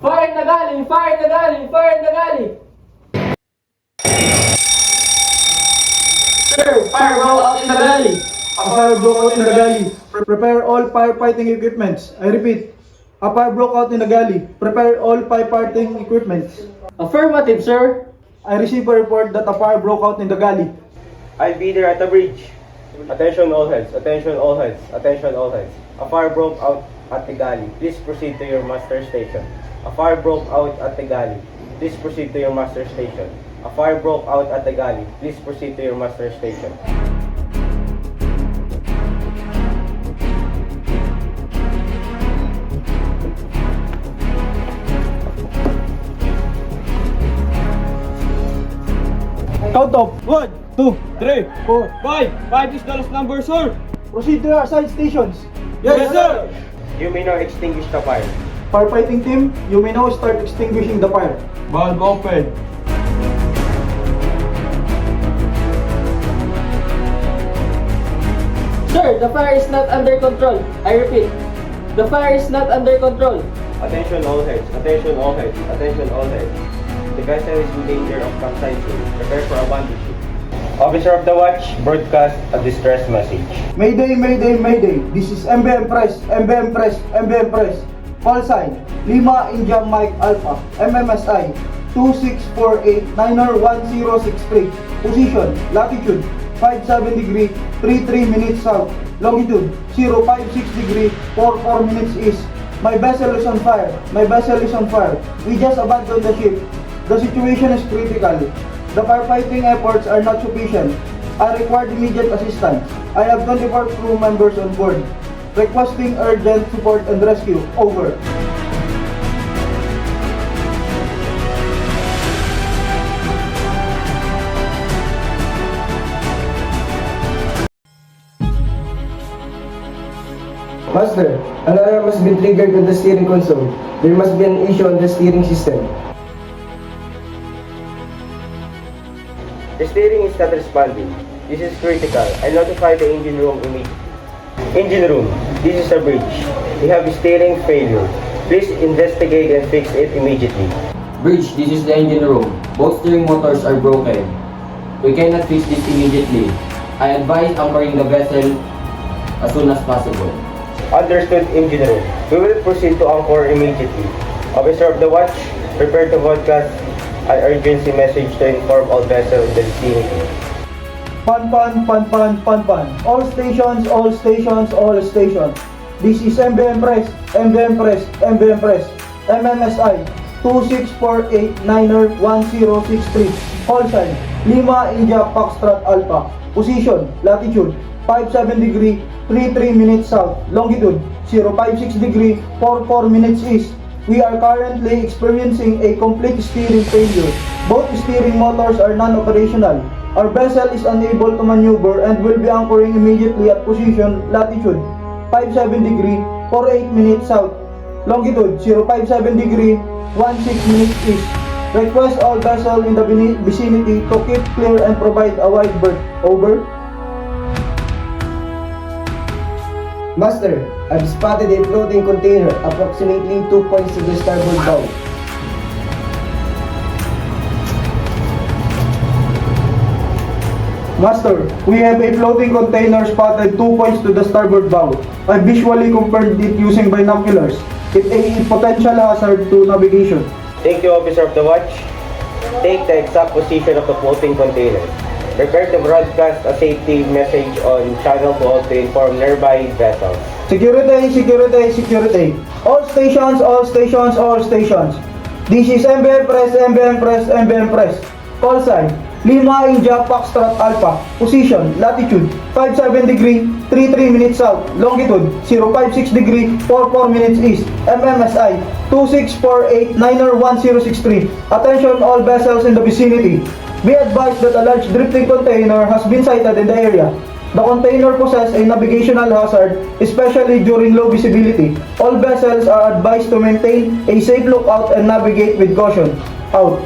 Fire na galing! Fire na galing! Fire na galing! Sir, fire broke out in the galley! A fire broke out in the galley. Prepare all firefighting equipments. I repeat, a fire broke out in the galley. Prepare all firefighting equipments. Affirmative, sir! I receive a report that a fire broke out in the galley. I'll be there at the bridge. Attention all heads, attention all heads, attention all heads. A fire broke out at the galley. Please proceed to your master station. A fire broke out at the galley. Please proceed to your master station. A fire broke out at the galley. Please proceed to your master station. Count of 1, 2, 3, 4. 5. 5 is the last number, sir. Proceed to your assigned stations. Yes, sir. You may now extinguish the fire. Firefighting team, you may now start extinguishing the fire. Valve open. Sir, the fire is not under control. I repeat, the fire is not under control. Attention all heads, attention all heads, attention all heads. The vessel is in danger of capsizing. Prepare for abandonment. Officer of the watch, broadcast a distress message. Mayday, mayday, mayday. This is MBM Press, MBM Press, MBM Press. Call sign, Lima India Mike Alpha, MMSI, 2648-9R1063. Position, latitude, 57 degree, 33 minutes south. Longitude, 056 degree, 44 minutes east. My vessel is on fire. My vessel is on fire. We just abandoned the ship. The situation is critical. The firefighting efforts are not sufficient. I require immediate assistance. I have 24 crew members on board. Requesting urgent support and rescue. Over. Master, an alarm must be triggered on the steering console. There must be an issue on the steering system. The steering is not responding. This is critical. I notify the engine room immediately. Engine room, this is a bridge. We have a steering failure. Please investigate and fix it immediately. Bridge, this is the engine room. Both steering motors are broken. We cannot fix this immediately. I advise anchoring the vessel as soon as possible. Understood, engine room. We will proceed to anchor immediately. Officer of the watch, prepare to broadcast an urgency message to inform all vessels in the vicinity. Pan. All stations, all stations, all stations. This is MBM Press, MBM Press, MBM Press. MMSI, 2648-9R1063. Call sign, Lima India Foxtrot Alpha. Position, latitude, 57 degree, 33 minutes south. Longitude, 056 degree, 44 minutes east. We are currently experiencing a complete steering failure. Both steering motors are non-operational. Our vessel is unable to maneuver and will be anchoring immediately at position latitude 57 degree 48 minutes south. Longitude 057 degree 16 minutes east. Request all vessels in the vicinity to keep clear and provide a wide berth. Over. Master, I've spotted a floating container approximately 2 points to the starboard bow. Master, we have a floating container spotted 2 points to the starboard bow. I visually confirmed it using binoculars. It's a potential hazard to navigation. Thank you, officer of the watch. Take the exact position of the floating container. Prepare to broadcast a safety message on channel 12 to inform nearby vessels. Security, security, security. All stations, all stations, all stations. This is MBM Press, MBM Press, MBM Press. Call sign, Lima India Foxtrot Alpha. Position, latitude, 57 degree, 33 minutes south. Longitude, 056 degree, 44 minutes east. MMSI, 2648-9R1063. Attention all vessels in the vicinity. Be advised that a large drifting container has been sighted in the area. The container possesses a navigational hazard, especially during low visibility. All vessels are advised to maintain a safe lookout and navigate with caution. Out.